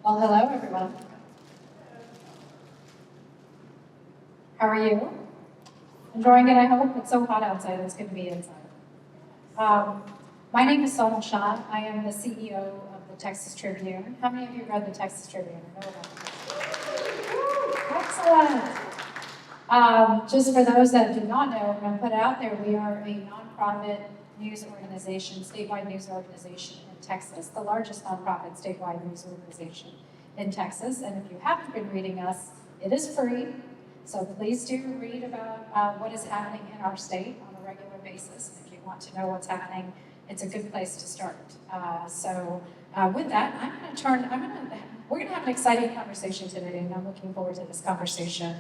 Well, hello, everyone. How are you? Enjoying it, I hope? It's so hot outside, it's good to be inside. My name is Sonal Shah. I am the CEO of the Texas Tribune. How many of you read the Texas Tribune? I know about it. Excellent. Just for those that do not know, I'm going to put it out there, we are a nonprofit news organization, statewide news organization in Texas, the largest nonprofit statewide news organization in Texas. And if you haven't been reading us, it is free. So please do read about what is happening in our state on a regular basis. And if you want to know what's happening, it's a good place to start. With that, we're going to have an exciting conversation today, and I'm looking forward to this conversation.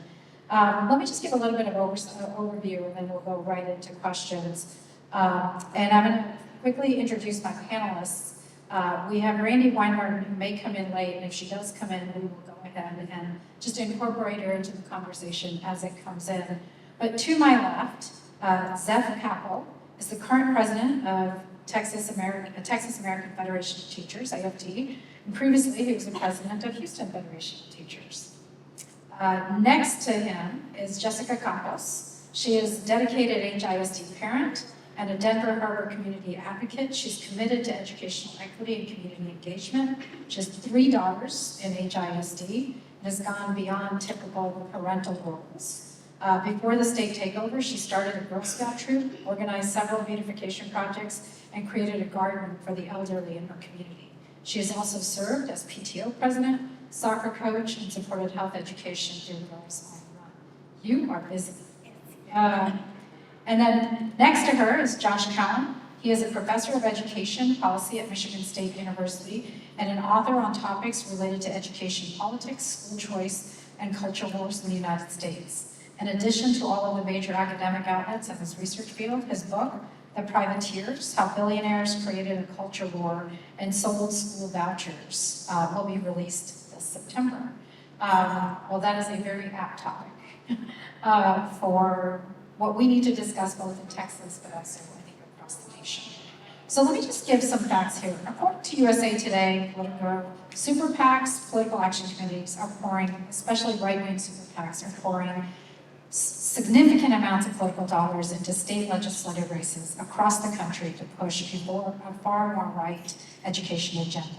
Let me just give a little bit of overview, and then we'll go right into questions. And I'm going to quickly introduce my panelists. We have Randy Weinberg, who may come in late, and if she does come in, we will go ahead and just incorporate her into the conversation as it comes in. But to my left, Zeph Capo is the current president of Texas American Federation of Teachers, AFT, and previously he was the president of Houston Federation of Teachers. Next to him is Jessica Campos. She is a dedicated HISD parent and a Denver Harbor community advocate. She's committed to educational equity and community engagement. She has 3 daughters in HISD and has gone beyond typical parental roles. Before the state takeover, she started a Girl Scout troop, organized several beautification projects, and created a garden for the elderly in her community. She has also served as PTO president, soccer coach, and supported health education through Girls on the Run. You are busy. And then next to her is Josh Cowen. He is a professor of education policy at Michigan State University and an author on topics related to education politics, school choice, and culture wars in the United States. In addition to all of the major academic outlets in his research field, his book, The Privateers, How Billionaires Created a Culture War and Sold School Vouchers, will be released this September. Well, that is a very apt topic for what we need to discuss both in Texas, but also, I think, across the nation. So let me just give some facts here. According to USA Today, Politico, super PACs, political action committees are pouring, especially right-wing super PACs, are pouring significant amounts of political dollars into state legislative races across the country to push a far more right education agenda.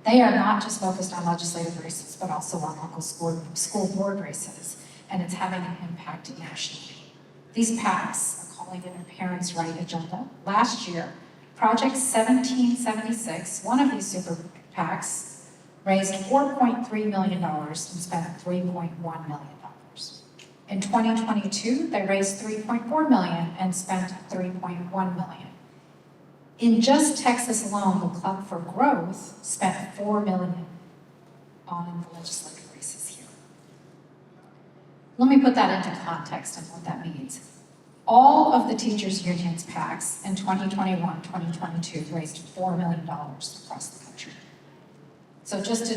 They are not just focused on legislative races, but also on local school board races, and it's having an impact nationally. These PACs are calling it a parents' right agenda. Last year, Project 1776, one of these super PACs, raised $4.3 million and spent $3.1 million. In 2022, they raised $3.4 million and spent $3.1 million. In just Texas alone, the Club for Growth spent $4 million on the legislative races here. Let me put that into context and what that means. All of the teachers' unions PACs in 2021-2022 raised $4 million across the country. So just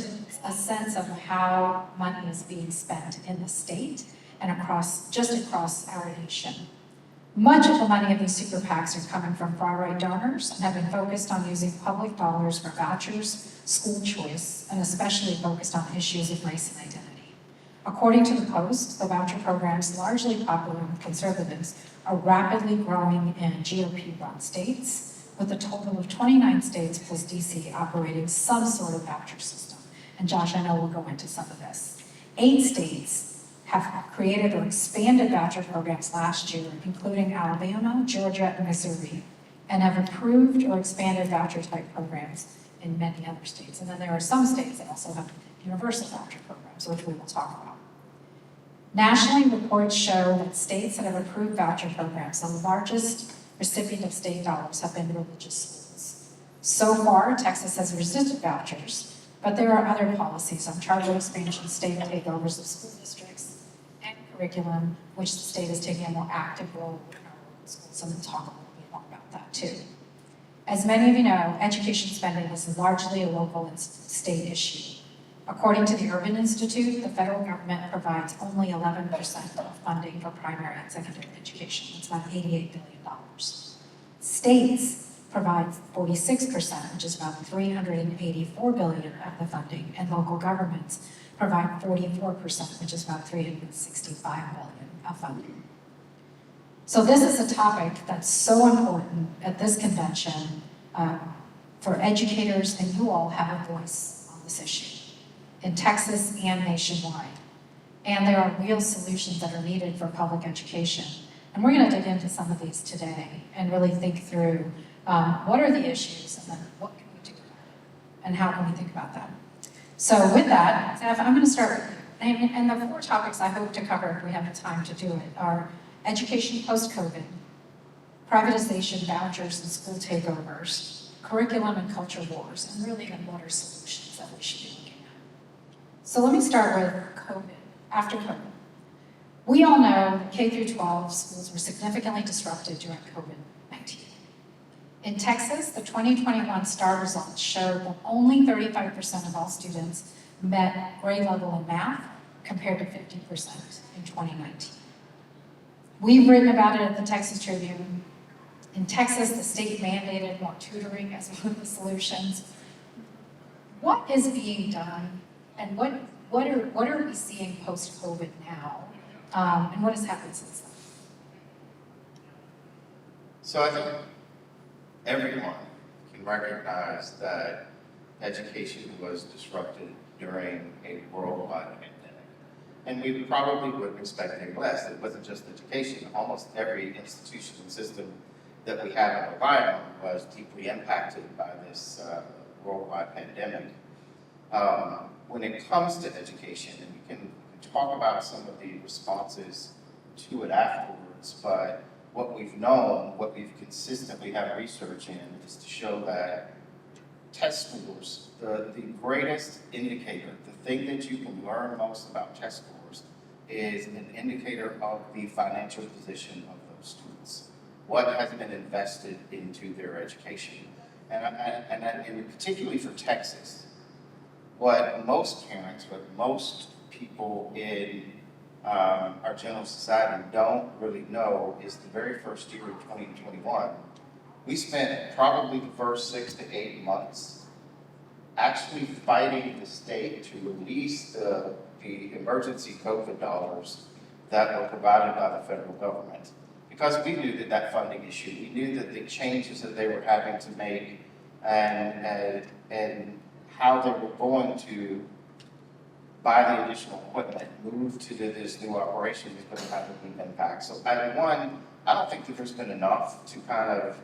a sense of how money is being spent in the state and across our nation. Much of the money of these super PACs are coming from far-right donors and have been focused on using public dollars for vouchers, school choice, and especially focused on issues of race and identity. According to the Post, the voucher programs, largely popular with conservatives, are rapidly growing in GOP-run states, with a total of 29 states plus DC operating some sort of voucher system. And Josh, I know we'll go into some of this. 8 states have created or expanded voucher programs last year, including Alabama, Georgia, and Missouri, and have approved or expanded voucher-type programs in many other states. And then there are some states that also have universal voucher programs, which we will talk about. Nationally, reports show that states that have approved voucher programs, the largest recipient of state dollars, have been religious schools. So far, Texas has resisted vouchers, but there are other policies on charter expansion, state takeovers of school districts, and curriculum, which the state is taking a more active role in our local schools, and we'll talk a little bit more about that too. As many of you know, education spending is largely a local and state issue. According to the Urban Institute, the federal government provides only 11% of funding for primary and secondary education. It's about $88 billion. States provides 46%, which is about $384 billion of the funding, and local governments provide 44%, which is about $365 billion of funding. So this is a topic that's so important at this convention for educators, and you all have a voice on this issue in Texas and nationwide. And there are real solutions that are needed for public education. And we're going to dig into some of these today and really think through what are the issues and then what can we do about it and how can we think about them. So with that, Zeph, I'm going to start with you. And the 4 topics I hope to cover, if we have the time to do it, are education post-COVID, privatization, vouchers, and school takeovers, curriculum and culture wars, and really then what are solutions that we should be looking at. So let me start with COVID, after COVID. We all know that K through 12 schools were significantly disrupted during COVID-19. In Texas, the 2021 STAR results showed that only 35% of all students met grade level in math, compared to 50% in 2019. We've written about it at the Texas Tribune. In Texas, the state mandated more tutoring as one of the solutions. What is being done, and what are we seeing post-COVID now, and what has happened since then? So I think everyone can recognize that education was disrupted during a worldwide pandemic. And we probably wouldn't expect any less. It wasn't just education. Almost every institution and system that we have in rely on was deeply impacted by this worldwide pandemic. When it comes to education, and we can talk about some of the responses to it afterwards, but what we've known, what we've consistently had research in, is to show that test scores, the greatest indicator, the thing that you can learn most about test scores is an indicator of the financial position of those students. What has been invested into their education. And particularly for Texas, what most parents, what most people in our general society don't really know is the very first year of 2021, we spent probably the first 6 to 8 months actually fighting the state to release the emergency COVID dollars that were provided by the federal government. Because we knew that funding issue, we knew that the changes that they were having to make and how they were going to buy the additional equipment, move to this new operation is going to have a big impact. So I don't think that there's been enough to kind of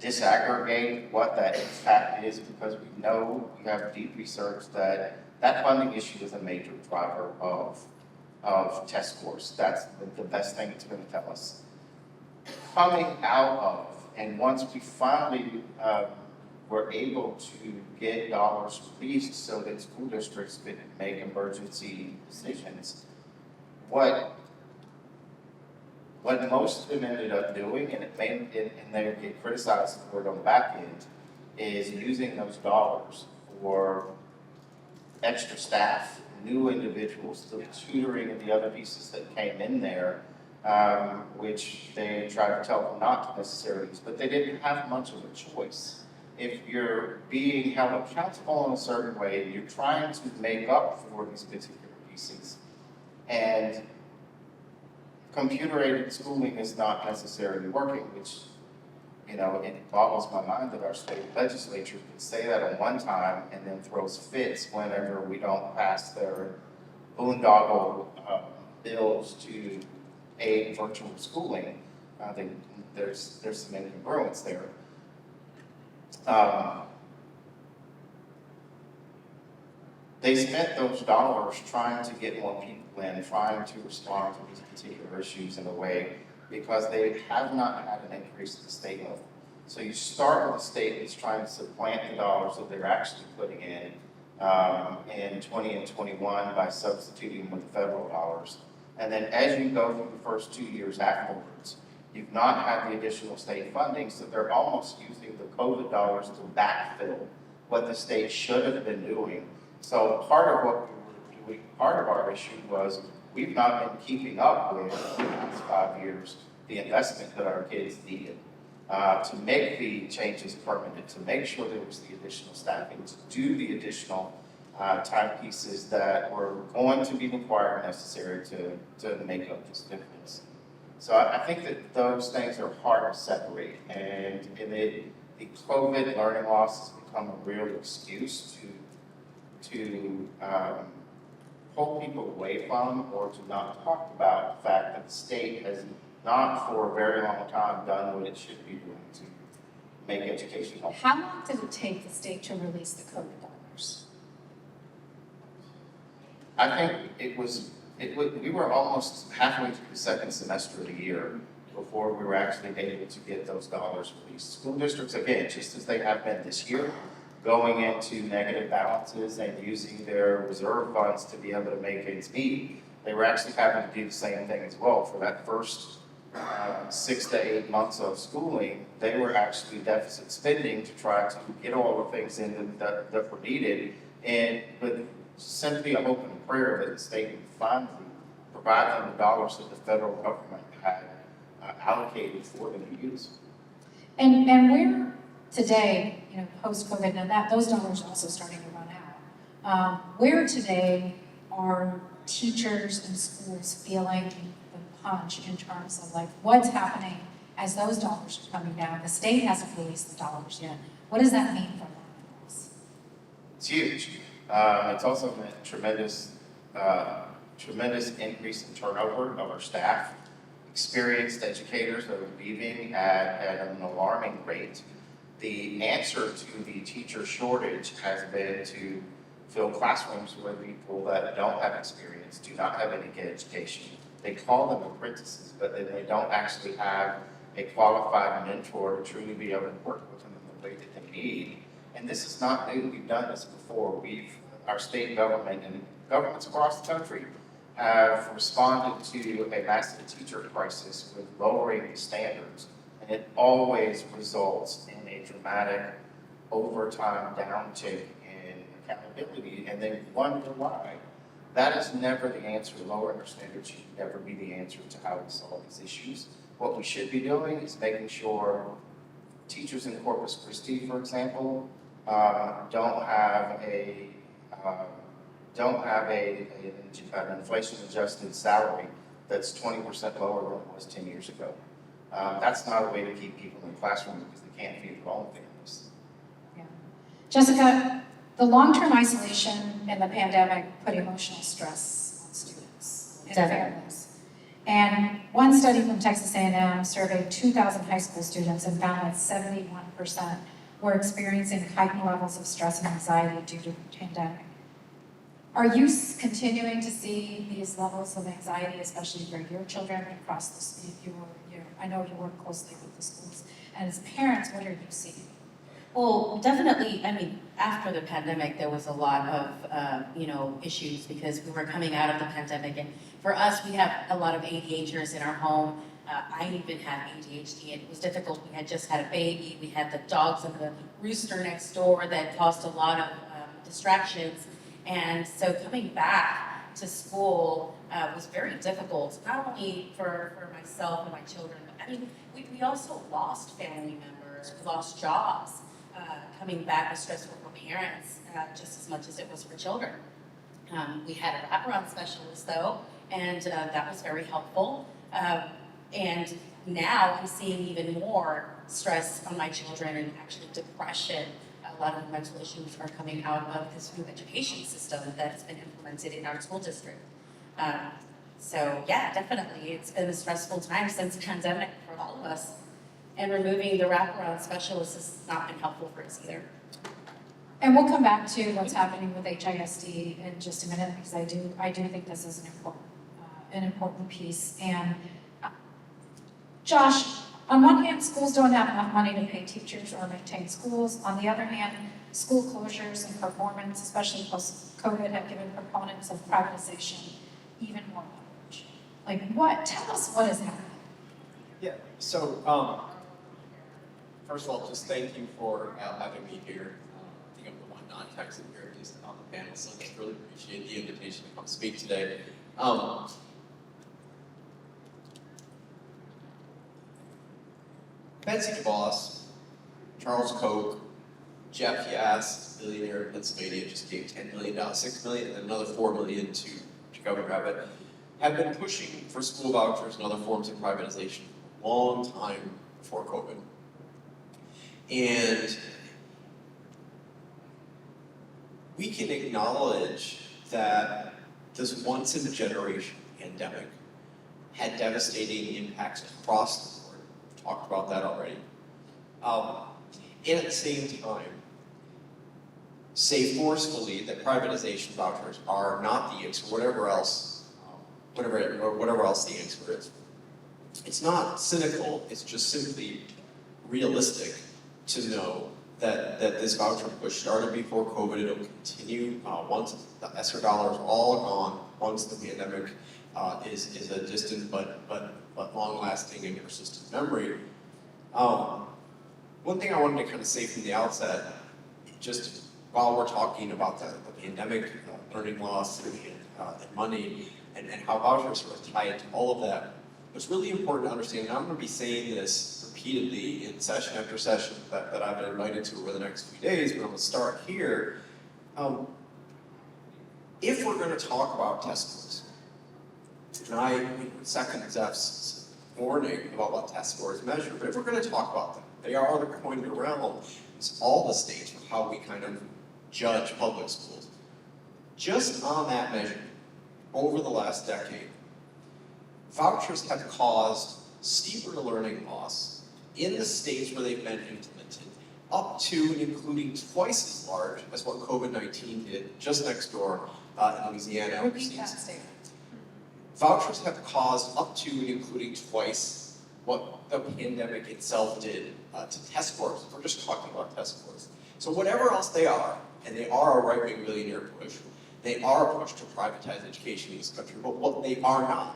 disaggregate what that impact is, because we know, we have deep research that funding issue is a major driver of test scores. That's the best thing it's going to tell us. Coming out of, and once we finally were able to get dollars released so that school districts could make emergency decisions, what most of them ended up doing, and they get criticized for it on the back end, is using those dollars for extra staff, new individuals, the tutoring and the other pieces that came in there, which they tried to tell them not to necessarily use, but they didn't have much of a choice. If you're being held accountable in a certain way, and you're trying to make up for these particular pieces, and computer-aided schooling is not necessarily working, which, you know, it boggles my mind that our state legislature can say that at one time and then throws fits whenever we don't pass their boondoggle bills to aid virtual schooling. I think there's some incongruence there. They spent those dollars trying to get more people in, trying to respond to these particular issues in a way, because they have not had an increase at the state level. So you start with a state that's trying to supplant the dollars that they're actually putting in 20 and 21 by substituting with the federal dollars. And then as you go through the first 2 years afterwards, you've not had the additional state funding, so they're almost using the COVID dollars to backfill what the state should have been doing. So part of what we were doing, part of our issue was we've not been keeping up with, in the last 5 years, the investment that our kids needed. to make the changes permanent, to make sure there was the additional staffing, to do the additional timepieces that were going to be required and necessary to make up this difference. So I think that those things are hard to separate, and the COVID learning loss has become a real excuse to pull people away from or to not talk about the fact that the state has not for a very long time done what it should be doing to make education helpful. How long did it take the state to release the COVID dollars? I think we were almost halfway through the second semester of the year before we were actually able to get those dollars released. School districts, again, just as they have been this year, going into negative balances and using their reserve funds to be able to make ends meet, they were actually having to do the same thing as well. For that first 6 to 8 months of schooling, they were actually deficit spending to try to get all the things in that were needed, and with simply a hope and a prayer that the state would finally provide them the dollars that the federal government had allocated for them to use. And we're today, post-COVID, and those dollars are also starting to run out. Where today are teachers and schools feeling the punch in terms of like what's happening as those dollars are coming down? The state hasn't released the dollars yet. What does that mean for learning? It's huge. It's also been a tremendous increase in turnover of our staff. Experienced educators that are leaving at an alarming rate. The answer to the teacher shortage has been to fill classrooms with people that don't have experience, do not have any education. They call them apprentices, but they don't actually have a qualified mentor to truly be able to work with them in the way that they need. And this is not new. We've done this before. Our state government and governments across the country have responded to a massive teacher crisis with lowering the standards, and it always results in a dramatic overtime downtick in accountability, and they wonder why. That is never the answer. Lowering our standards should never be the answer to how we solve these issues. What we should be doing is making sure teachers in Corpus Christi, for example, don't have an inflation-adjusted salary that's 20% lower than it was 10 years ago. That's not a way to keep people in the classroom because they can't feed their own families. Yeah. Jessica, the long-term isolation and the pandemic put emotional stress on students and families. And one study from Texas A&M surveyed 2,000 high school students and found that 71% were experiencing heightened levels of stress and anxiety due to the pandemic. Are you continuing to see these levels of anxiety, especially for your children across the state? I know you work closely with the schools. And as parents, what are you seeing? Well, definitely, after the pandemic, there was a lot of, issues because we were coming out of the pandemic. And for us, we have a lot of ADHDers in our home. I even had ADHD, and it was difficult. We had just had a baby. We had the dogs and the rooster next door that caused a lot of distractions. And so coming back to school was very difficult, not only for myself and my children, but we also lost family members, we lost jobs. Coming back was stressful for parents just as much as it was for children. We had a wraparound specialist though, and that was very helpful. And now I'm seeing even more stress on my children and actually depression. A lot of mental issues are coming out of this new education system that's been implemented in our school district. So yeah, definitely, it's been a stressful time since the pandemic for all of us. And removing the wraparound specialist has not been helpful for us either. And we'll come back to what's happening with HISD in just a minute, because I do think this is an important piece. And Josh, on one hand, schools don't have enough money to pay teachers or maintain schools. On the other hand, school closures and performance, especially post-COVID, have given proponents of privatization even more leverage. Tell us what is happening. Yeah, so first of all, just thank you for having me here. I think I'm the one non-Texan here, at least on the panel, so I just really appreciate the invitation to come speak today. Betsy DeVos, Charles Koch, Jeff Yass, billionaire in Pennsylvania, just gave $10 million, $6 million, and then another $4 million to Governor Abbott, have been pushing for school vouchers and other forms of privatization a long time before COVID. And we can acknowledge that this once-in-a-generation pandemic had devastating impacts across the board. We've talked about that already. And at the same time, say forcefully that privatization vouchers are not the answer, whatever else the answer is. It's not cynical, it's just simply realistic to know that this voucher push started before COVID. It'll continue once the ESSER dollars are all gone, once the pandemic is a distant but long-lasting and persistent memory. One thing I wanted to kind of say from the outset, just while we're talking about the pandemic, learning loss, and money, and how vouchers sort of tie into all of that, what's really important to understand, and I'm going to be saying this repeatedly in session after session that I've been invited to over the next few days, but I'm going to start here. If we're going to talk about test scores, and I second Zeph's warning about what test scores measure, but if we're going to talk about them, they are the coin of the realm. It's all the states for how we kind of judge public schools. Just on that measure, over the last decade, vouchers have caused steeper learning loss in the states where they've been implemented, up to and including twice as large as what COVID-19 did just next door in Louisiana. Repeat that statement. Vouchers have caused up to and including twice what the pandemic itself did to test scores. We're just talking about test scores. So whatever else they are, and they are a right-wing billionaire push, they are a push to privatize education in this country, but what they are not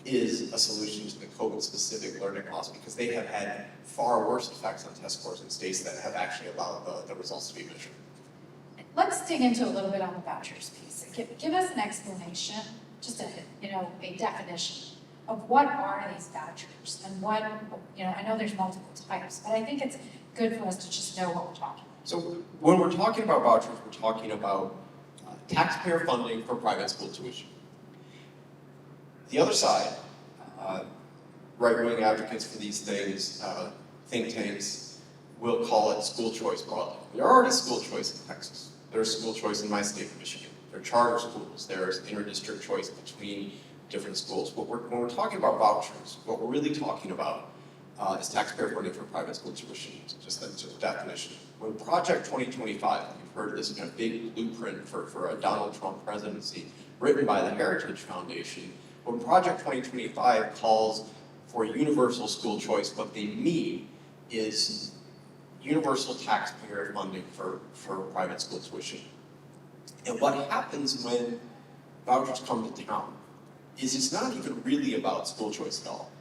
is a solution to the COVID-specific learning loss, because they have had far worse effects on test scores in states that have actually allowed the results to be measured. Let's dig into a little bit on the vouchers piece. Give us an explanation, just a definition of what are these vouchers and what, I know there's multiple types, but I think it's good for us to just know what we're talking about. So when we're talking about vouchers, we're talking about taxpayer funding for private school tuition. The other side, right-wing advocates for these things, think tanks, will call it school choice broadly. There's already school choice in Texas. There's school choice in my state of Michigan. There are charter schools. There's inter-district choice between different schools. When we're talking about vouchers, what we're really talking about is taxpayer funding for private school tuition. That's just a definition. When Project 2025, you've heard this kind of big blueprint for a Donald Trump presidency, written by the Heritage Foundation, when Project 2025 calls for universal school choice, what they mean is universal taxpayer funding for private school tuition. And what happens when vouchers come to town is it's not even really about school choice at all,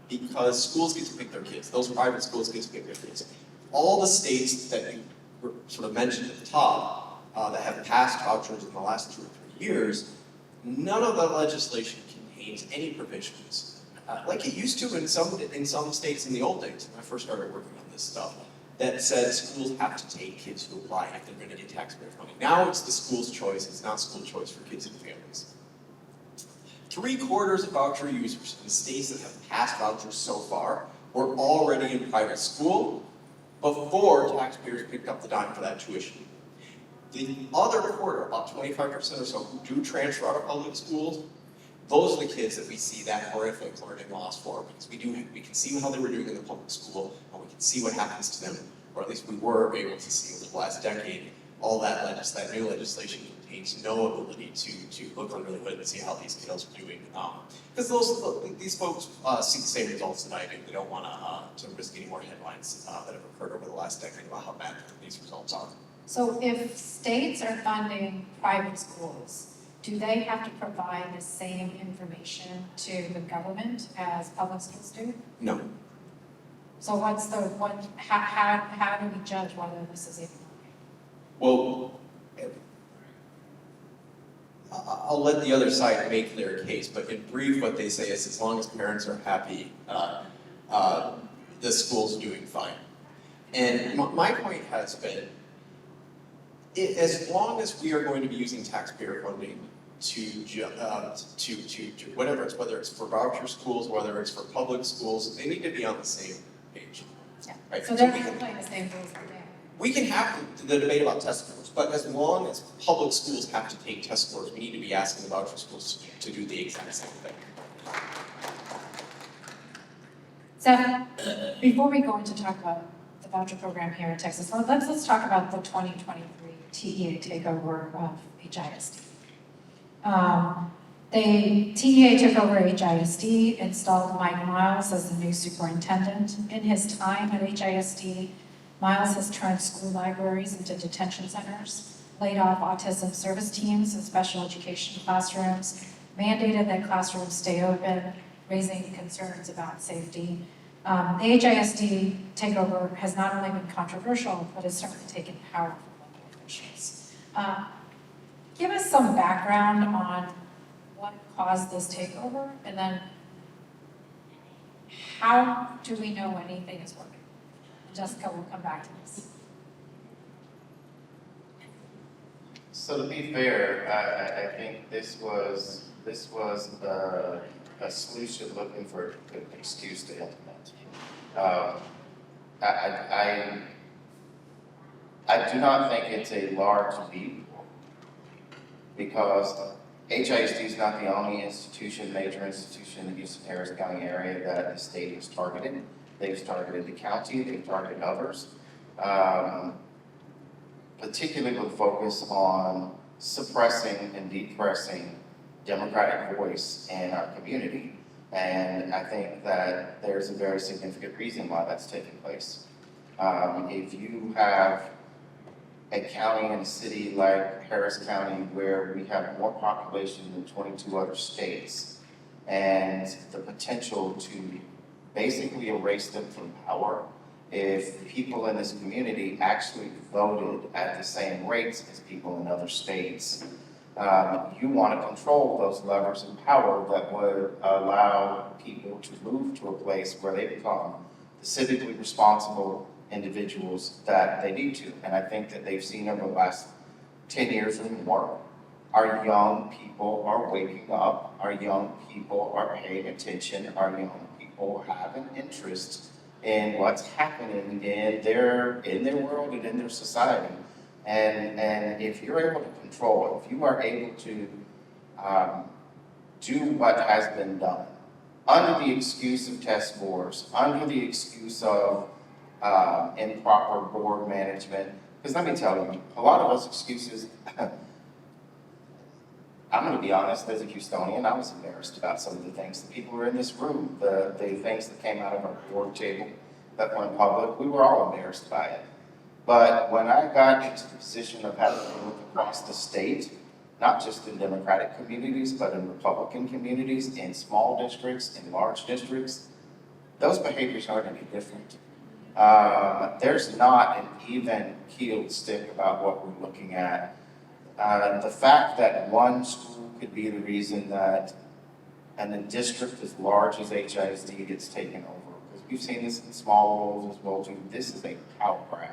because schools get to pick their kids. Those private schools get to pick their kids. All the states that you sort of mentioned at the top that have passed vouchers in the last 2 or 3 years, none of the legislation contains any provisions, like it used to in some states in the old days when I first started working on this stuff, that said schools have to take kids who apply if they're going to get taxpayer funding. Now it's the school's choice. It's not school choice for kids and families. 3/4 of voucher users in states that have passed vouchers so far were already in private school before taxpayers picked up the dime for that tuition. The other quarter, about 25% or so, who do transfer out of public schools, those are the kids that we see that horrific learning loss for, because we can see how they were doing in the public school, and we can see what happens to them, or at least we were able to see over the last decade. All that new legislation contains no ability to look under the hood and see how these kiddos are doing. Because these folks see the same results that I do. They don't want to risk any more headlines that have occurred over the last decade about how bad these results are. So if states are funding private schools, do they have to provide the same information to the government as public schools do? No. So how do we judge whether this is even okay? Well, I'll let the other side make their case, but in brief, what they say is as long as parents are happy, the school's doing fine. And my point has been, as long as we are going to be using taxpayer funding to whatever it's, whether it's for voucher schools, whether it's for public schools, they need to be on the same page. Yeah. Right? So they're not playing the same rules that they have. We can have the debate about test scores, but as long as public schools have to take test scores, we need to be asking the voucher schools to do the exact same thing. Zeph, before we go into talk about the voucher program here in Texas, let's talk about the 2023 TEA takeover of HISD. The TEA took over HISD, installed Mike Miles as the new superintendent. In his time at HISD, Miles has turned school libraries into detention centers, laid off autism service teams and special education classrooms, mandated that classrooms stay open, raising concerns about safety. The HISD takeover has not only been controversial, but has certainly taken power from local officials. Give us some background on what caused this takeover, and then how do we know anything is working? Jessica will come back to this. So to be fair, I think this was a solution looking for an excuse to implement. I do not think it's a large leap because HISD is not the only major institution in the Houston Harris County area that the state has targeted. They've targeted the county, they've targeted others, particularly with focus on suppressing and depressing democratic voice in our community. And I think that there's a very significant reason why that's taking place. If you have a county and a city like Harris County where we have more population than 22 other states and the potential to basically erase them from power, if people in this community actually voted at the same rates as people in other states, you want to control those levers of power that would allow people to move to a place where they become the civically responsible individuals that they need to. And I think that they've seen over the last 10 years or more, our young people are waking up, our young people are paying attention, our young people have an interest in what's happening in their world and in their society. And if you're able to control it, if you are able to do what has been done, under the excuse of test scores, under the excuse of improper board management, because let me tell you, a lot of those excuses, I'm going to be honest, as a Houstonian, I was embarrassed about some of the things that people were in this room, the things that came out of our board table that went public, we were all embarrassed by it. But when I got into the position of having to look across the state, not just in Democratic communities, but in Republican communities, in small districts, in large districts, those behaviors aren't any different. There's not an even keeled stick about what we're looking at. The fact that one school could be the reason that a district as large as HISD gets taken over, because we've seen this in small roles as well too. This is a power grab.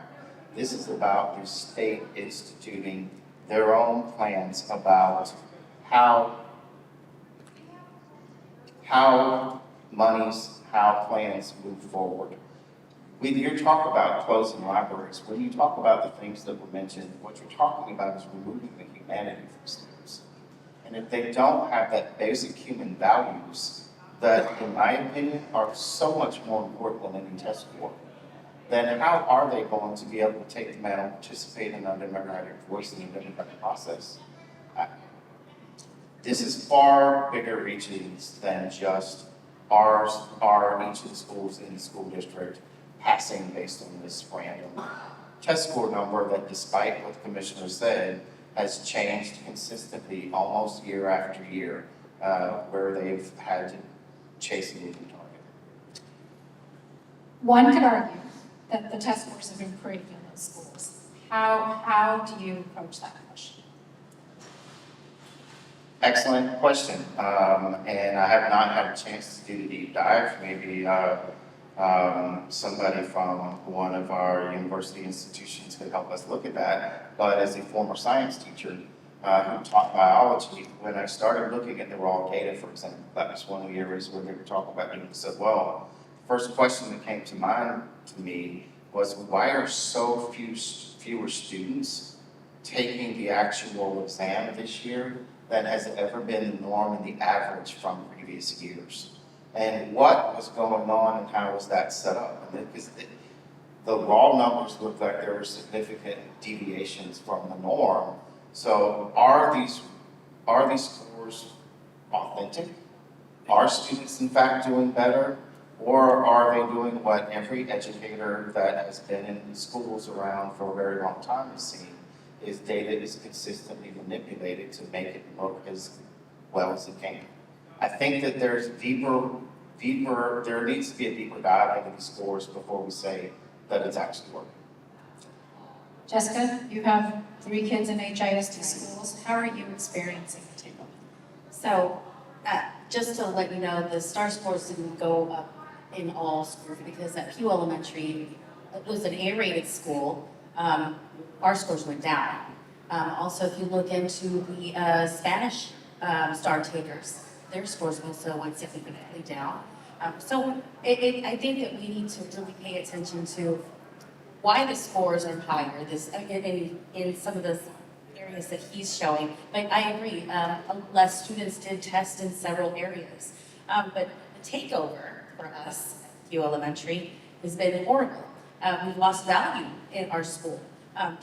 This is about the state instituting their own plans about how monies, how plans move forward. When you talk about closing libraries, when you talk about the things that were mentioned, what you're talking about is removing the humanity from students. And if they don't have that basic human values that, in my opinion, are so much more important than any test score, then how are they going to be able to take them out and participate in a democratic voice in the democratic process? This is far bigger reaches than just are each of the schools in the school district passing based on this random test score number that, despite what the commissioner said, has changed consistently almost year after year, where they've had to chase a moving target. One could argue that the test scores have improved in those schools. How do you approach that question? Excellent question, and I have not had a chance to do the deep dive. Maybe Somebody from one of our university institutions could help us look at that. But as a former science teacher who taught biology, when I started looking at the raw data, for example, that was one of the areas where they were talking about doing so well. The first question that came to mind to me was, why are so fewer students taking the actual exam this year than has ever been the norm and the average from previous years? And what was going on and how was that set up? Because the raw numbers looked like there were significant deviations from the norm. So are these scores authentic? Are students in fact doing better? Or are they doing what every educator that has been in schools around for a very long time has seen, is data is consistently manipulated to make it look as well as it can? I think that there needs to be a deeper dive into these scores before we say that it's actually working. Jessica, you have 3 kids in HISD schools. How are you experiencing the takeover? So, just to let you know, the STAR scores didn't go up in all schools because at Pew Elementary, it was an A-rated school, our scores went down. Also, if you look into the Spanish STAR takers, their scores also went significantly down. So I think that we need to really pay attention to why the scores are higher in some of the areas that he's showing. But I agree, less students did test in several areas. But the takeover for us, Pew Elementary, has been horrible. We've lost value in our school.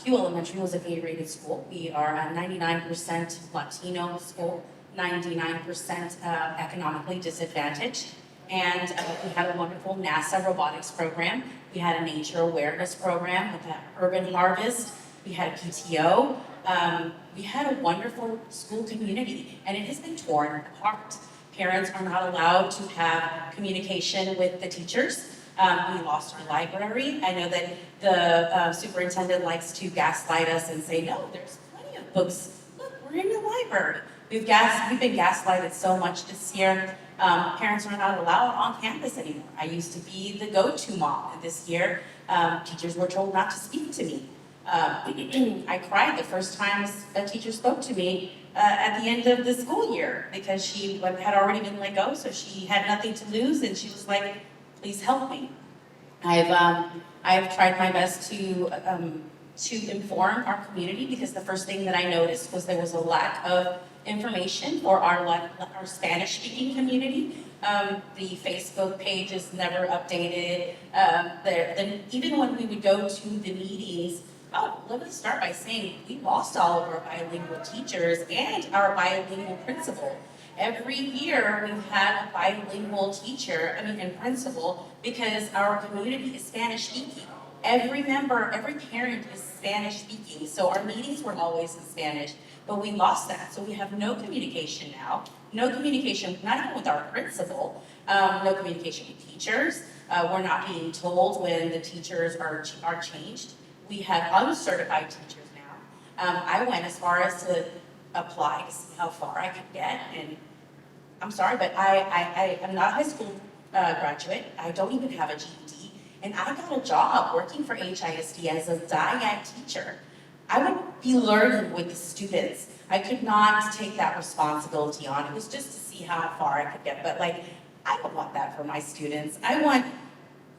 Pew Elementary was an A-rated school. We are a 99% Latino school, 99% economically disadvantaged. And we had a wonderful NASA robotics program. We had a nature awareness program with that urban harvest. We had a PTO. We had a wonderful school community, and it has been torn apart. Parents are not allowed to have communication with the teachers. We lost our library. I know that the superintendent likes to gaslight us and say, no, there's plenty of books. Look, we're in the library. We've been gaslighted so much this year. Parents are not allowed on campus anymore. I used to be the go-to mom, and this year, teachers were told not to speak to me. I cried the first time a teacher spoke to me at the end of the school year because she had already been let go, so she had nothing to lose, and she was like, please help me. I've tried my best to inform our community because the first thing that I noticed was there was a lack of information for our Spanish-speaking community. The Facebook page is never updated. Even when we would go to the meetings, let me start by saying we lost all of our bilingual teachers and our bilingual principal. Every year we've had a bilingual teacher, and principal, because our community is Spanish speaking. Every parent is Spanish speaking, so our meetings were always in Spanish, but we lost that. So we have no communication now, no communication, not even with our principal, no communication with teachers. We're not being told when the teachers are changed. We have uncertified teachers now. I went as far as to apply to see how far I could get, and I'm sorry, but I am not a high school graduate. I don't even have a GED, and I got a job working for HISD as a DIAC teacher. I would be learning with the students. I could not take that responsibility on. It was just to see how far I could get, but I don't want that for my students. I want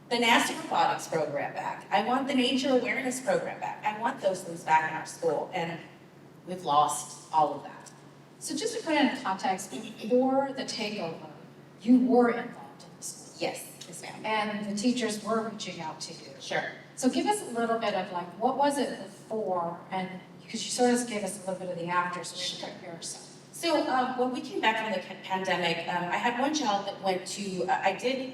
the NASA robotics program back. I want the nature awareness program back. I want those things back in our school, and we've lost all of that. So just to put it in context, before the takeover, you were involved in the school. Yes, ma'am. And the teachers were reaching out to you. Sure. So give us a little bit of what was it before, and because you sort of gave us a little bit of the after, so we can compare ourselves. So when we came back from the pandemic, I had one child that went to, I did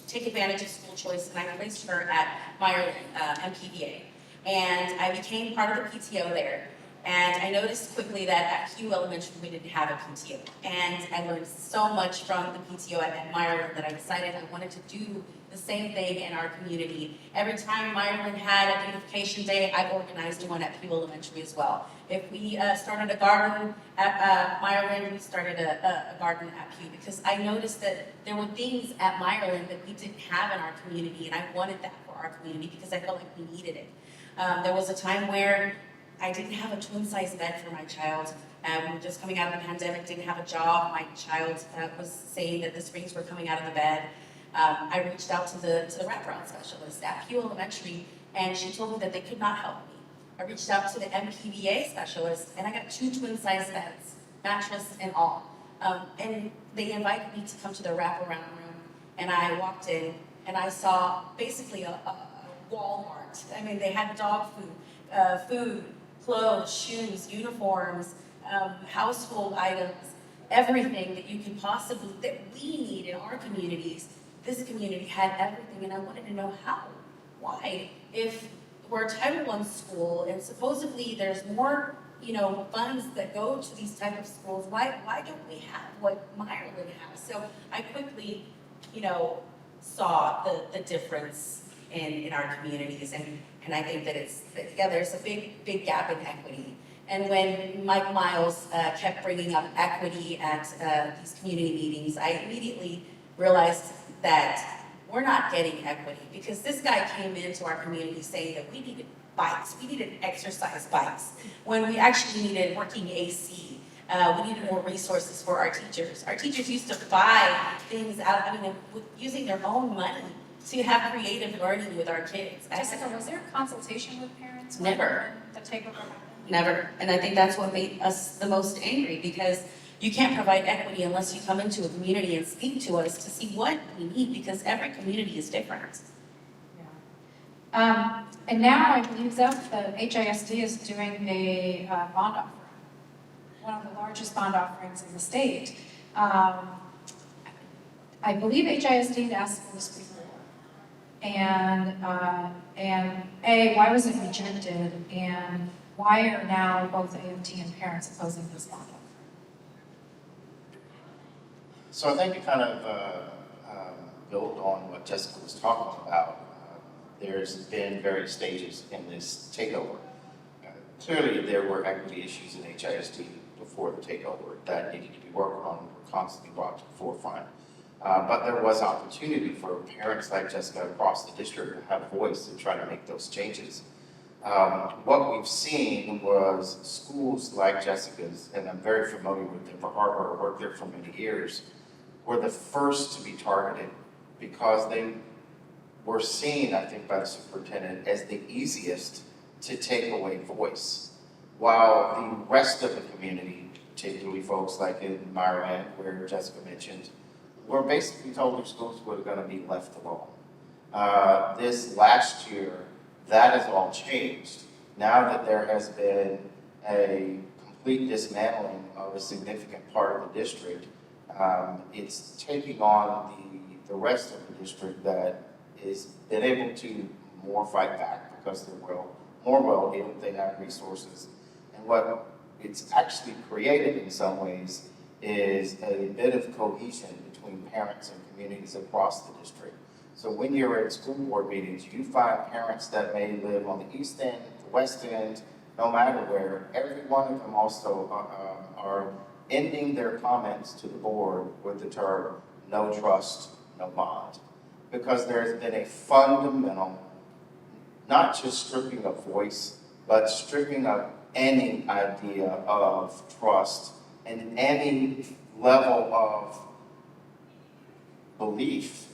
take advantage of school choice, and I placed her at Meyerland MPVA. And I became part of the PTO there. And I noticed quickly that at Pew Elementary we didn't have a PTO. And I learned so much from the PTO at Meyerland that I decided I wanted to do the same thing in our community. Every time Ireland had a beautification day, I organized one at Pew Elementary as well. If we started a garden at Ireland, we started a garden at Pew, because I noticed that there were things at Ireland that we didn't have in our community, and I wanted that for our community because I felt like we needed it. There was a time where I didn't have a twin-size bed for my child. We were just coming out of the pandemic, didn't have a job. My child was saying that the springs were coming out of the bed. I reached out to the wraparound specialist at Pew Elementary, and she told me that they could not help me. I reached out to the MPVA specialist, and I got 2 twin-size beds, mattress and all. And they invited me to come to the wraparound room, and I walked in, and I saw basically a Walmart. I mean, they had dog food, clothes, shoes, uniforms, household items, everything that you can possibly, that we need in our communities. This community had everything, and I wanted to know how, why. If we're a Title I school, and supposedly there's more, funds that go to these type of schools, why don't we have what Ireland has? So I quickly, saw the difference in our communities, and I think that there's a big gap in equity. And when Mike Miles kept bringing up equity at these community meetings, I immediately realized that we're not getting equity, because this guy came into our community saying that we needed bikes, we needed exercise bikes, when we actually needed working AC. We needed more resources for our teachers. Our teachers used to buy things using their own money to have creative learning with our kids. Jessica, was there a consultation with parents? Never. When the takeover happened? Never. And I think that's what made us the most angry, because you can't provide equity unless you come into a community and speak to us to see what we need, because every community is different. Yeah. And now I believe Zeph, the HISD is doing a bond offering, one of the largest bond offerings in the state. I believe HISD had asked for this before. And why was it rejected? And why are now both AFT and parents opposing this bond offering? So I think to kind of build on what Jessica was talking about, there's been various stages in this takeover. Clearly, there were equity issues in HISD before the takeover that needed to be worked on, were constantly brought to the forefront. But there was opportunity for parents like Jessica across the district to have voice and try to make those changes. What we've seen was schools like Jessica's, and I'm very familiar with Denver Harbor, I worked there for many years, were the first to be targeted because they were seen, I think, by the superintendent as the easiest to take away voice. While the rest of the community, particularly folks like in Maryland, where Jessica mentioned, were basically told their schools were going to be left alone. This last year, that has all changed. Now that there has been a complete dismantling of a significant part of the district, it's taking on the rest of the district that is been able to more fight back because they're more well-able, they have resources. And what it's actually created in some ways is a bit of cohesion between parents and communities across the district. So when you're at school board meetings, you find parents that may live on the east end, the west end, no matter where. Every one of them also are ending their comments to the board with the term, no trust, no bond. Because there's been a fundamental, not just stripping of voice, but stripping of any idea of trust and any level of belief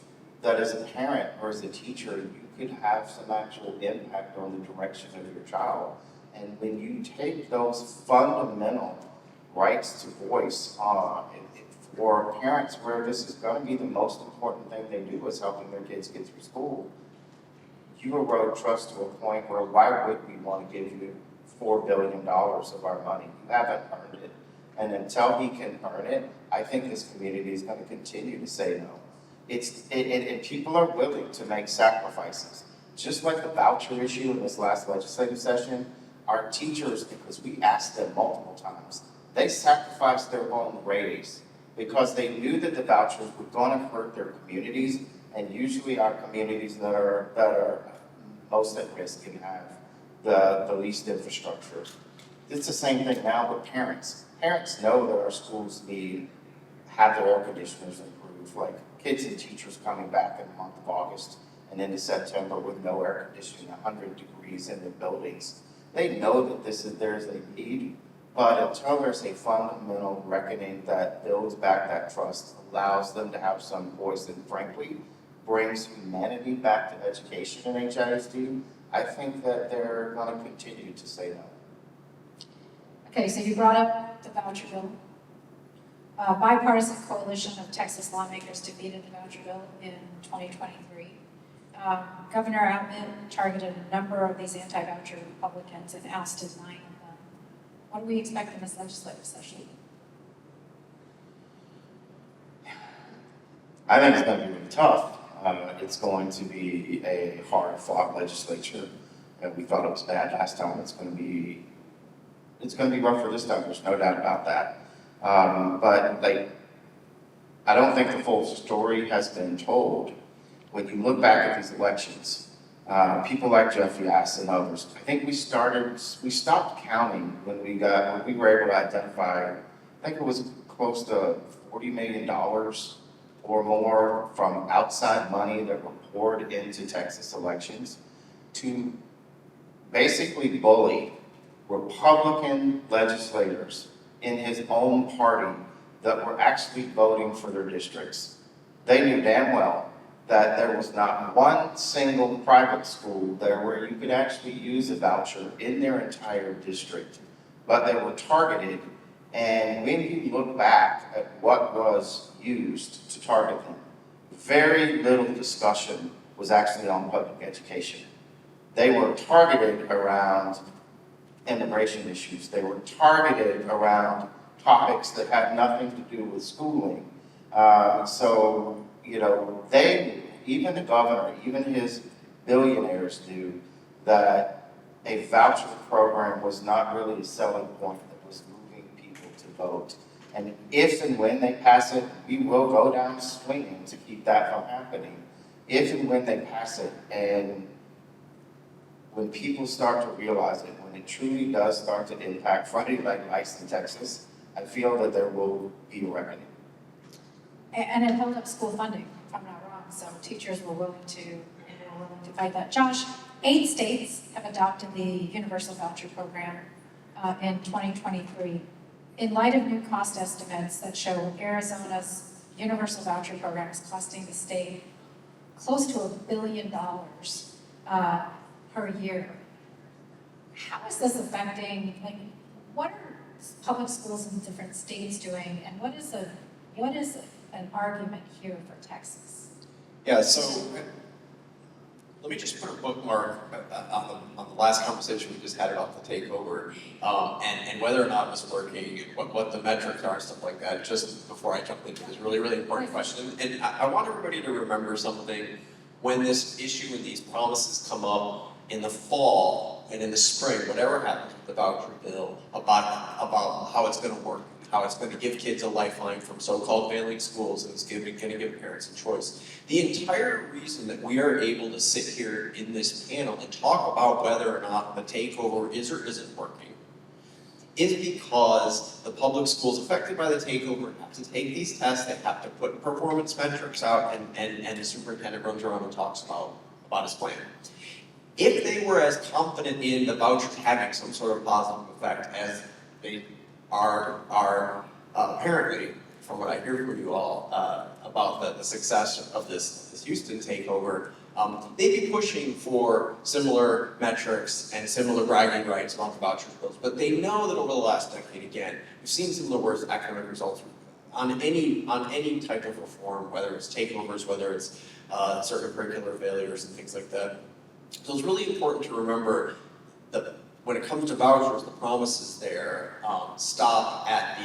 that as a parent or as a teacher, you could have some actual impact on the direction of your child. And when you take those fundamental rights to voice for parents where this is going to be the most important thing they do is helping their kids get through school, you erode trust to a point where why would we want to give you $4 billion of our money? You haven't earned it. And until he can earn it, I think this community is going to continue to say no. And people are willing to make sacrifices. Just like the voucher issue in this last legislative session, our teachers, because we asked them multiple times, they sacrificed their own raise because they knew that the vouchers were going to hurt their communities And usually our communities that are most at risk and have the least infrastructure. It's the same thing now with parents. Parents know that our schools have their air conditioners improved, like kids and teachers coming back in the month of August and into September with no air conditioning, 100 degrees in the buildings. They know that there's a need, but until there's a fundamental reckoning that builds back that trust, allows them to have some voice, and frankly, brings humanity back to education in HISD, I think that they're going to continue to say no. Okay, so you brought up the voucher bill. A bipartisan coalition of Texas lawmakers defeated the voucher bill in 2023. Governor Abbott targeted a number of these anti-voucher Republicans and ousted 9 of them. What do we expect in this legislative session? I think it's going to be really tough. It's going to be a hard-fought legislature. We thought it was bad last time. It's going to be rougher this time. There's no doubt about that. But I don't think the full story has been told. When you look back at these elections, people like Jeff and others, I think we stopped counting when we were able to identify, I think it was close to $40 million or more from outside money that were poured into Texas elections to basically bully Republican legislators in his own party that were actually voting for their districts. They knew damn well that there was not one single private school there where you could actually use a voucher in their entire district, but they were targeted. And when you look back at what was used to target them, very little discussion was actually on public education. They were targeted around immigration issues. They were targeted around topics that had nothing to do with schooling. So, even the governor, even his billionaires knew that a voucher program was not really a selling point that was moving people to vote. And if and when they pass it, we will go down swinging to keep that from happening. If and when they pass it, and when people start to realize it, when it truly does start to impact Friday night lights in Texas, I feel that there will be a reckoning. And it held up school funding, if I'm not wrong, so teachers were willing to fight that. Josh, 8 states have adopted the universal voucher program in 2023. In light of new cost estimates that show Arizona's universal voucher program is costing the state close to $1 billion per year, how is this affecting, what are public schools in different states doing, and what is an argument here for Texas? Yeah, so let me just put a bookmark on the last conversation we just had about the takeover, and whether or not it was working, and what the metrics are and stuff like that, just before I jump into this really, really important question. And I want everybody to remember something when this issue and these promises come up in the fall and in the spring, whatever happens with the voucher bill, about how it's going to work, how it's going to give kids a lifeline from so-called failing schools, and it's going to give parents a choice. The entire reason that we are able to sit here in this panel and talk about whether or not the takeover is or isn't working is because the public schools affected by the takeover have to take these tests, they have to put performance metrics out, and the superintendent runs around and talks about his plan. If they were as confident in the vouchers having some sort of positive effect as they are apparently, from what I hear from you all, about the success of this Houston takeover, they'd be pushing for similar metrics and similar bragging rights about the voucher bills. But they know that over the last decade, again, we've seen some of the worst academic results on any type of reform, whether it's takeovers, whether it's certain curricular failures and things like that. So it's really important to remember that when it comes to vouchers, the promises there stop at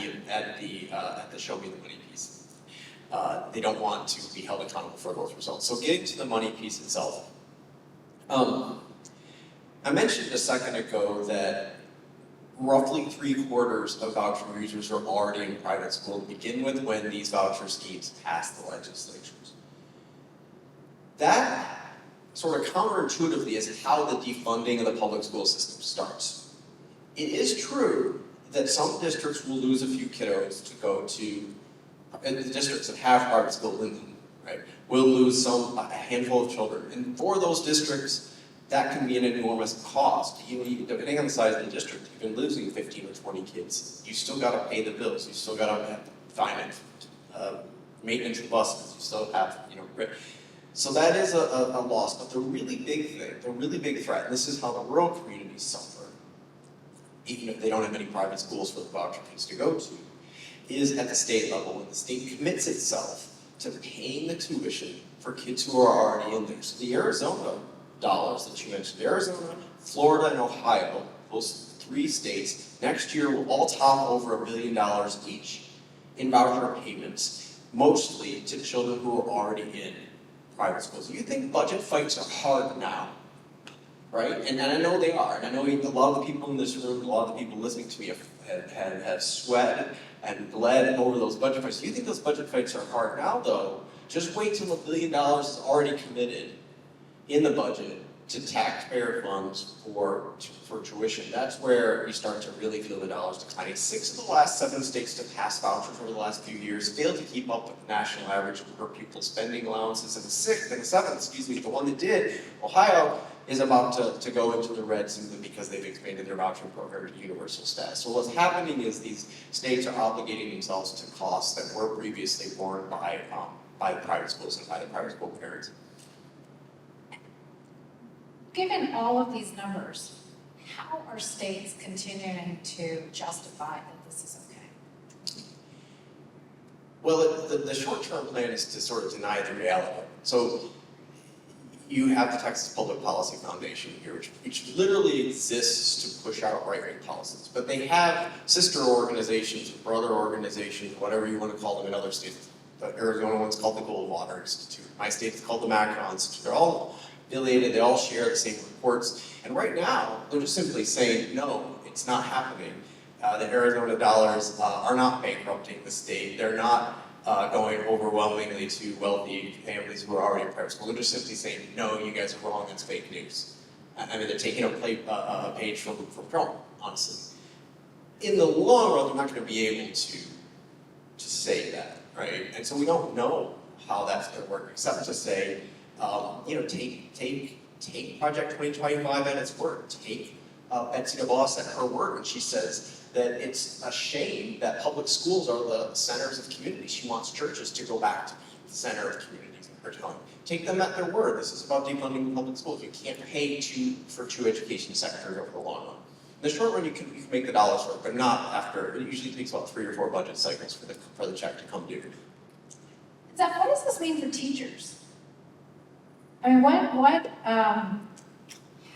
the show me the money piece. They don't want to be held accountable for those results. So getting to the money piece itself. I mentioned a second ago that roughly 3/4 of voucher users are already in private school to begin with when these voucher schemes pass the legislatures. That sort of counterintuitively is how the defunding of the public school system starts. It is true that some districts will lose a few kiddos to go to, and the districts that have private schools in them, right, will lose a handful of children. And for those districts, that can be an enormous cost. Depending on the size of the district, even losing 15 or 20 kids, you still got to pay the bills. You still got to finance maintenance of buses. You still have, so that is a loss. But the really big thing, the really big threat, and this is how the rural communities suffer, even if they don't have any private schools for the voucher kids to go to, is at the state level, when the state commits itself to paying the tuition for kids who are already in there. So the Arizona dollars that you mentioned, Arizona, Florida, and Ohio, those 3 states, next year will all top over $1 billion each in voucher payments, mostly to children who are already in private schools. You think budget fights are hard now, right? And I know they are, and I know a lot of the people in this room, a lot of the people listening to me have sweat and bled over those budget fights. You think those budget fights are hard now, though? Just wait till $1 billion is already committed in the budget to taxpayer funds for tuition. That's where you start to really feel the dollars declining. 6 of the last 7 states to pass vouchers over the last few years failed to keep up with the national average per pupil spending allowances. And the 7th, the one that did, Ohio, is about to go into the red simply because they've expanded their voucher program to universal status. So what's happening is these states are obligating themselves to costs that were previously borne by the private schools and by the private school parents. Given all of these numbers, how are states continuing to justify that this is okay? Well, the short-term plan is to sort of deny the reality. So you have the Texas Public Policy Foundation here, which literally exists to push out right-wing policies. But they have sister organizations, brother organizations, whatever you want to call them in other states. The Arizona one's called the Goldwater Institute. My state is called the Macron Institute. They're all affiliated, they all share the same reports. And right now, they're just simply saying, no, it's not happening. The Arizona dollars are not bankrupting the state. They're not going overwhelmingly to wealthy families who are already in private school. They're just simply saying, no, you guys are wrong, that's fake news. I mean, they're taking a page from Trump, honestly. In the long run, they're not going to be able to say that, right? And so we don't know how that's going to work, except to say, take Project 2025 at its word. Take Betsy DeVos at her word when she says that it's a shame that public schools are the centers of communities. She wants churches to go back to be the center of communities in her telling. Take them at their word. This is about defunding public schools. You can't pay for 2 education sectors over the long run. In the short run, you can make the dollars work, but not after. It usually takes about 3 or 4 budget cycles for the check to come due. Zeph, what does this mean for teachers? I mean,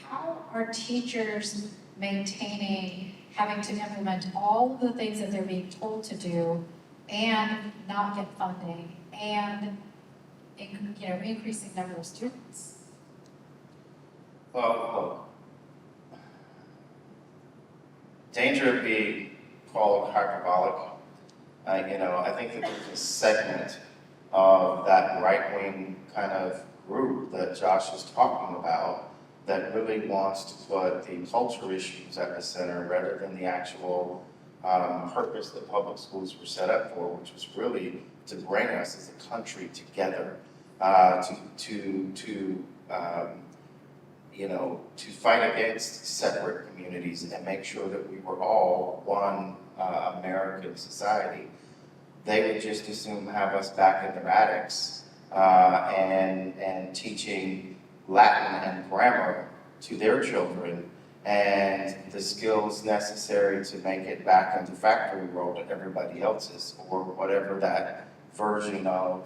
how are teachers having to implement all of the things that they're being told to do and not get funding and, increasing number of students? Well, danger of being called hyperbolic. I think that there's a segment of that right-wing kind of group that Josh was talking about that really wants to put the culture issues at the center rather than the actual purpose that public schools were set up for, which was really to bring us as a country together, to fight against separate communities and make sure that we were all one American society. They would just as soon have us back in their attics and teaching Latin and grammar to their children and the skills necessary to make it back in the factory world that everybody else is, or whatever that version of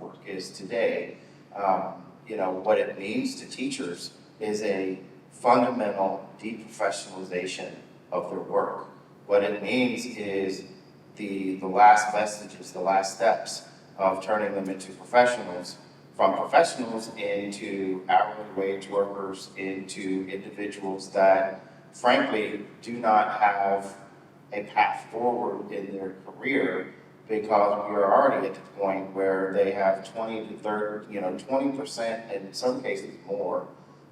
work is today. What it means to teachers is a fundamental deprofessionalization of their work. What it means is the last vestiges, the last steps of turning them into professionals, from professionals into hourly wage workers, into individuals that frankly do not have a path forward in their career because we are already at the point where they have 20 to 30, 20%, in some cases more,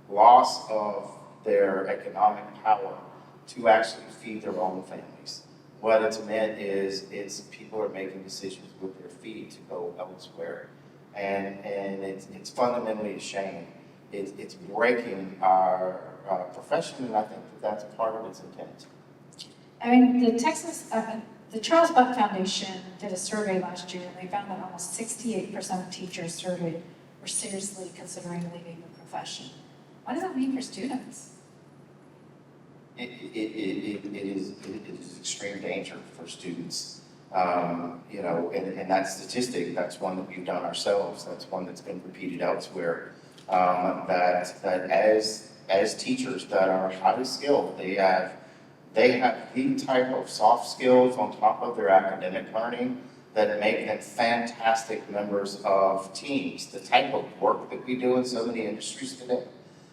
loss of their economic power to actually feed their own families. What it's meant is people are making decisions with their feet to go elsewhere. And it's fundamentally a shame. It's breaking our profession, and I think that's part of its intent. I mean, the Charles Buck Foundation did a survey last year, and they found that almost 68% of teachers surveyed were seriously considering leaving the profession. What does that mean for students? It is extreme danger for students. And that statistic, that's one that we've done ourselves. That's one that's been repeated elsewhere. That as teachers that are highly skilled, they have the type of soft skills on top of their academic learning that make them fantastic members of teams, the type of work that we do in so many industries today.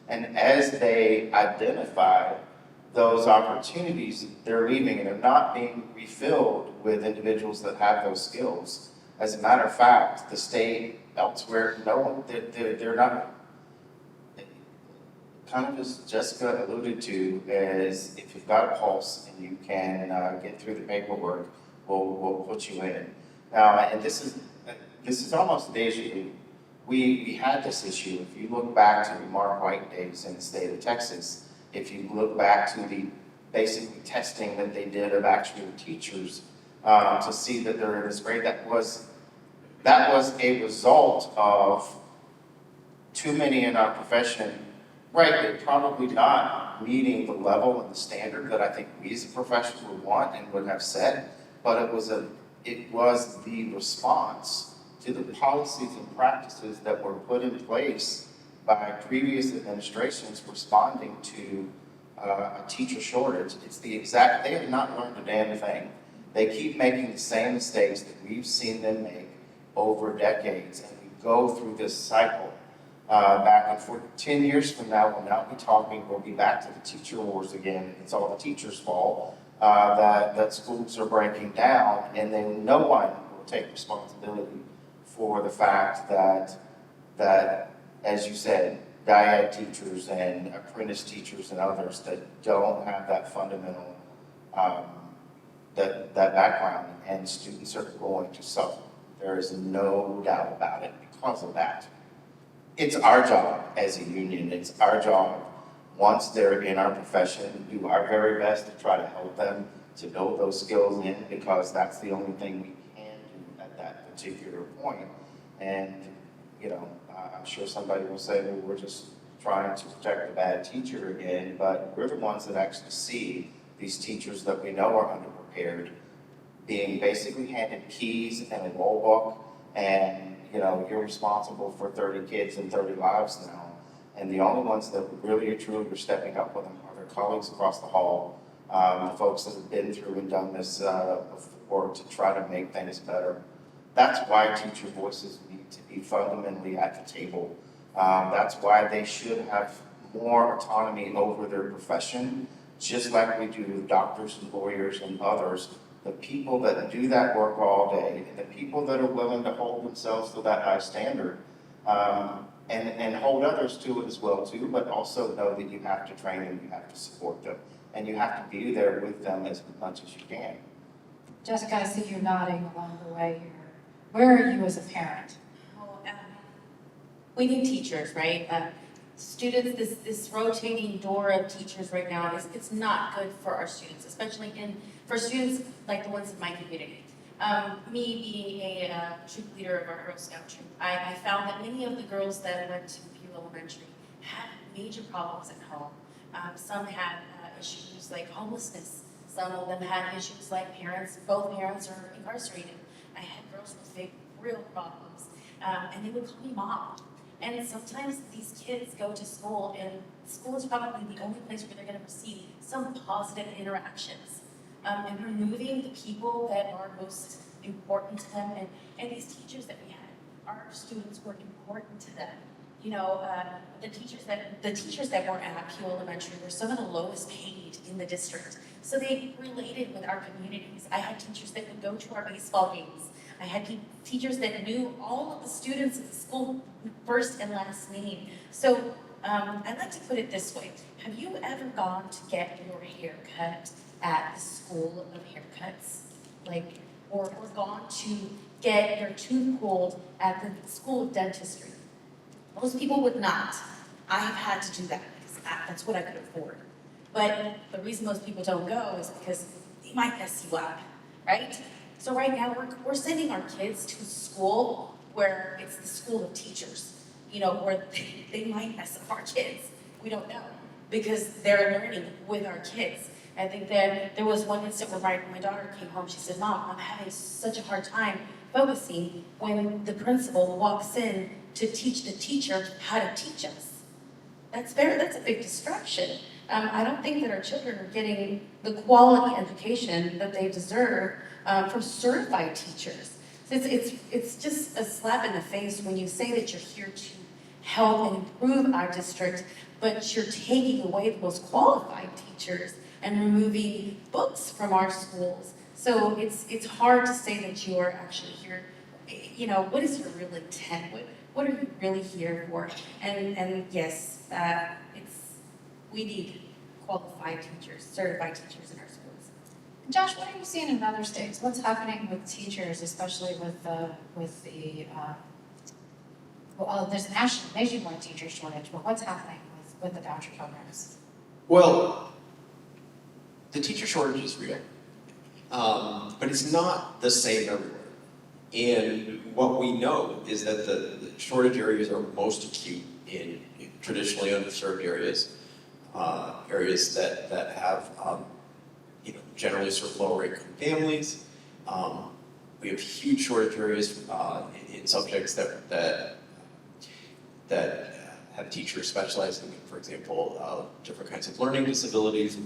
And as they identify those opportunities, they're leaving and they're not being refilled with individuals that have those skills. As a matter of fact, the state elsewhere, they're not. Kind of as Jessica alluded to, is if you've got a pulse and you can get through the paperwork, we'll put you in. Now, and this is almost deja vu. We had this issue. If you look back to the Mark White days in the state of Texas, if you look back to the basically testing that they did of actual teachers to see that they're in this grade, that was a result of too many in our profession, rightly probably not meeting the level and the standard that I think we as a profession would want and would have set, but it was the response to the policies and practices that were put in place by previous administrations responding to a teacher shortage. They have not learned a damn thing. They keep making the same mistakes that we've seen them make over decades, and we go through this cycle back and forth. 10 years from now, we'll be back to the teacher wars again. It's all the teachers' fault that schools are breaking down, and then no one will take responsibility for the fact that as you said, dyad teachers and apprentice teachers and others that don't have that fundamental, that background, and students are going to suffer. There is no doubt about it because of that. It's our job as a union, it's our job, once they're in our profession, to do our very best to try to help them to build those skills in, because that's the only thing we can do at that particular point. And, I'm sure somebody will say, well, we're just trying to protect the bad teacher again, but we're the ones that actually see these teachers that we know are underprepared being basically handed keys and a roll book, and, you're responsible for 30 kids and 30 lives now. And the only ones that really or truly are stepping up with them are their colleagues across the hall, the folks that have been through and done this before to try to make things better. That's why teacher voices need to be fundamentally at the table. That's why they should have more autonomy over their profession, just like we do with doctors and lawyers and others. The people that do that work all day, and the people that are willing to hold themselves to that high standard, and hold others to it as well too, but also know that you have to train them, you have to support them, and you have to be there with them as much as you can. Jessica, I see you nodding along the way here. Where are you as a parent? Well, we need teachers, right? Students, this rotating door of teachers right now it's not good for our students, especially for students like the ones in my community. Me being a troop leader of our Girl Scout troop, I found that many of the girls that went to Pew Elementary had major problems at home. Some had issues like homelessness. Some of them had issues like both parents are incarcerated. I had girls with real problems, and they would call me mom. And sometimes these kids go to school, and school is probably the only place where they're going to receive some positive interactions. And removing the people that are most important to them, and these teachers that we had, our students were important to them. The teachers that were at Pew Elementary were some of the lowest paid in the district. So they related with our communities. I had teachers that would go to our baseball games I had teachers that knew all of the students at the school first and last name. So I'd like to put it this way. Have you ever gone to get your hair cut at the school of haircuts? Like, or gone to get your tooth pulled at the school of dentistry? Most people would not. I have had to do that because that's what I could afford. But the reason most people don't go is because they might mess you up, right? So right now we're sending our kids to school where it's the school of teachers, where they might mess up our kids. We don't know because they're learning with our kids. I think that there was one incident where my daughter came home. She said, "Mom, I'm having such a hard time focusing when the principal walks in to teach the teacher how to teach us." That's a big distraction. I don't think that our children are getting the quality education that they deserve from certified teachers. So it's just a slap in the face when you say that you're here to help and improve our district, but you're taking away the most qualified teachers and removing books from our schools. So it's hard to say that you are actually here. What is your real intent? What are you really here for? And yes, we need qualified teachers, certified teachers in our schools. Josh, what are you seeing in other states? What's happening with teachers, especially with the there's a nationwide teacher shortage, but what's happening with the voucher programs? Well, the teacher shortage is real, but it's not the same everywhere. And what we know is that the shortage areas are most acute in traditionally underserved areas, areas that have generally sort of lower income families. We have huge shortage areas in subjects that have teachers specializing in, for example, different kinds of learning disabilities.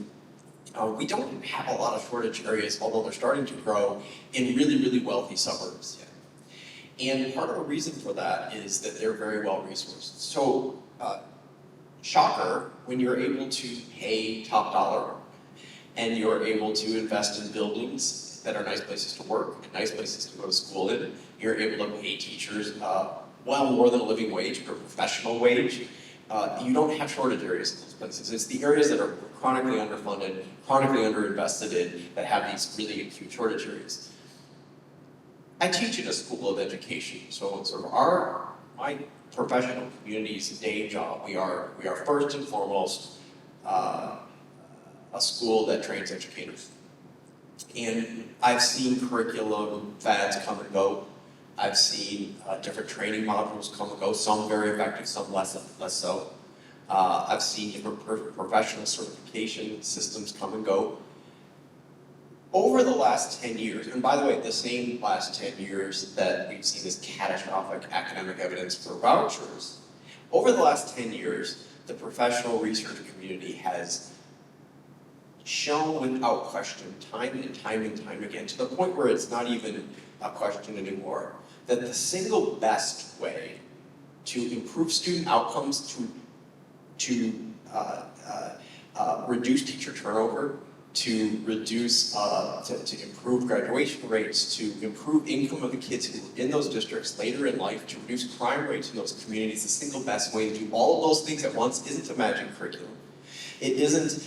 We don't have a lot of shortage areas, although they're starting to grow in really, really wealthy suburbs. And part of the reason for that is that they're very well resourced. So, shocker, when you're able to pay top dollar and you're able to invest in buildings that are nice places to work and nice places to go to school in, you're able to pay teachers well more than a living wage or a professional wage. You don't have shortage areas in those places. It's the areas that are chronically underfunded, chronically underinvested in, that have these really acute shortage areas. I teach in a school of education, so sort of my professional community's day job, we are first and foremost a school that trains educators. And I've seen curriculum fads come and go. I've seen different training modules come and go, some very effective, some less so. I've seen different professional certification systems come and go. Over the last 10 years, and by the way, the same last 10 years that we've seen this catastrophic academic evidence for vouchers, over the last 10 years, the professional research community has shown without question, time and time again, to the point where it's not even a question anymore, that the single best way to improve student outcomes, to reduce teacher turnover, to reduce, to improve graduation rates, to improve income of the kids who are in those districts later in life, to reduce crime rates in those communities, the single best way to do all of those things at once isn't a magic curriculum. It isn't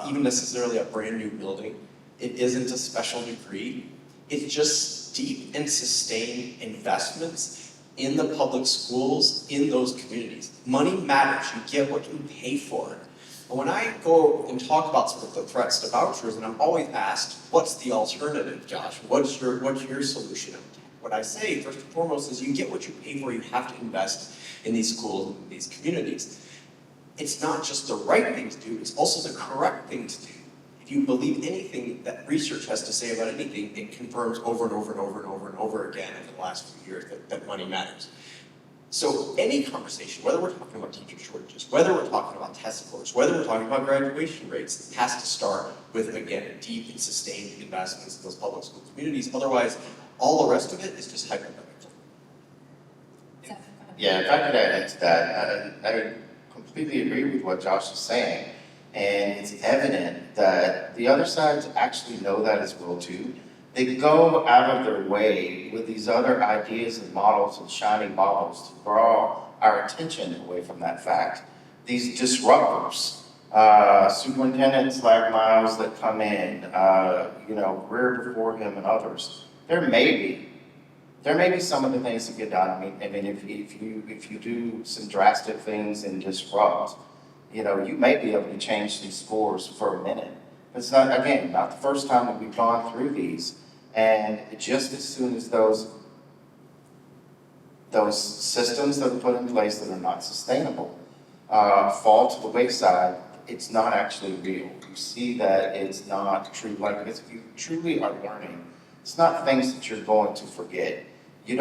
even necessarily a brand new building. It isn't a special degree. It's just deep and sustained investments in the public schools in those communities. Money matters. You get what you pay for. And when I go and talk about sort of the threats to vouchers, and I'm always asked, what's the alternative, Josh? What's your solution? What I say, first and foremost, is you get what you pay for. You have to invest in these schools, in these communities. It's not just the right thing to do, it's also the correct thing to do. If you believe anything that research has to say about anything, it confirms over and over and over and over and over again in the last few years that money matters. So any conversation, whether we're talking about teacher shortages, whether we're talking about test scores, whether we're talking about graduation rates, has to start with, again, deep and sustained investments in those public school communities. Otherwise, all the rest of it is just hypothetical. Yeah, if I could add to that, I completely agree with what Josh is saying. And it's evident that the other sides actually know that as well too. They go out of their way with these other ideas and models and shiny baubles to draw our attention away from that fact. These disruptors, superintendents like Miles that come in, Greer before him and others, there may be some of the things that get done. I mean, if you do some drastic things and disrupt, you may be able to change some scores for a minute. It's not the first time that we've gone through these. And just as soon as those systems that are put in place that are not sustainable fall to the wayside, it's not actually real. You see that it's not true. Like, if you truly are learning, it's not things that you're going to forget. You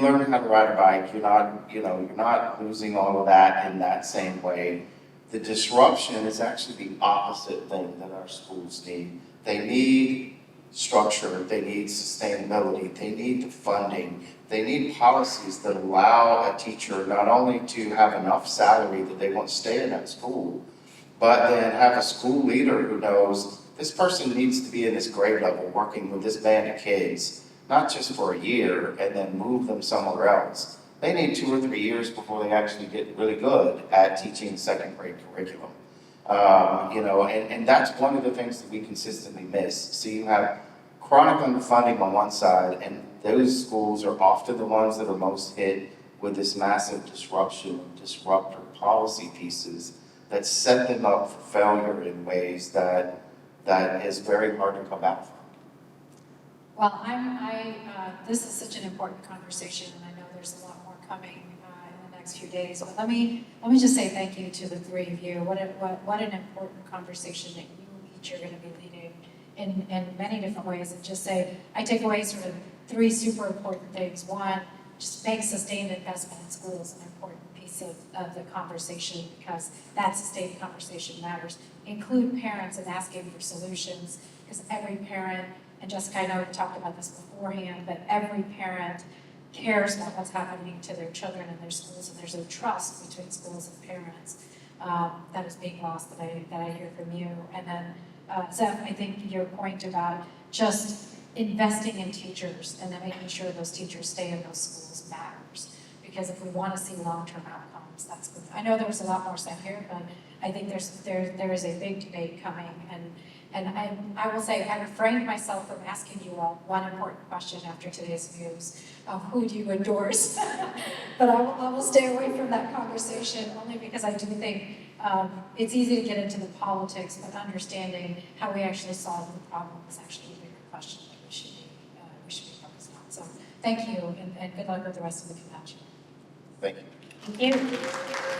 learn how to ride a bike. You're not losing all of that in that same way. The disruption is actually the opposite thing that our schools need. They need structure, they need sustainability, they need the funding, they need policies that allow a teacher not only to have enough salary that they want to stay in that school, but then have a school leader who knows this person needs to be in this grade level working with this band of kids, not just for a year and then move them somewhere else. They need 2 or 3 years before they actually get really good at teaching second grade curriculum. And that's one of the things that we consistently miss. So you have chronic underfunding on one side, and those schools are often the ones that are most hit with this massive disruption, disruptor policy pieces that set them up for failure in ways that is very hard to come back from. Well, this is such an important conversation, and I know there's a lot more coming in the next few days. But let me just say thank you to the three of you. What an important conversation that you each are going to be leading in many different ways. And just say, I take away sort of 3 super important things. One, just make sustained investment in schools an important piece of the conversation, because that sustained conversation matters. Include parents in asking for solutions, because every parent, and Jessica, I know we talked about this beforehand, but every parent cares about what's happening to their children and their schools, and there's a trust between schools and parents that is being lost that I hear from you. And then, Zeph, I think your point about just investing in teachers and then making sure those teachers stay in those schools matters. Because if we want to see long-term outcomes, that's good. I know there was a lot more said here, but I think there is a big debate coming, and I will say I refrained myself from asking you all one important question after today's news of who do you endorse, but I will stay away from that conversation only because I do think it's easy to get into the politics, but understanding how we actually solve the problem is actually a bigger question that we should be focused on. So thank you, and good luck with the rest of the convention. Thank you. Thank you.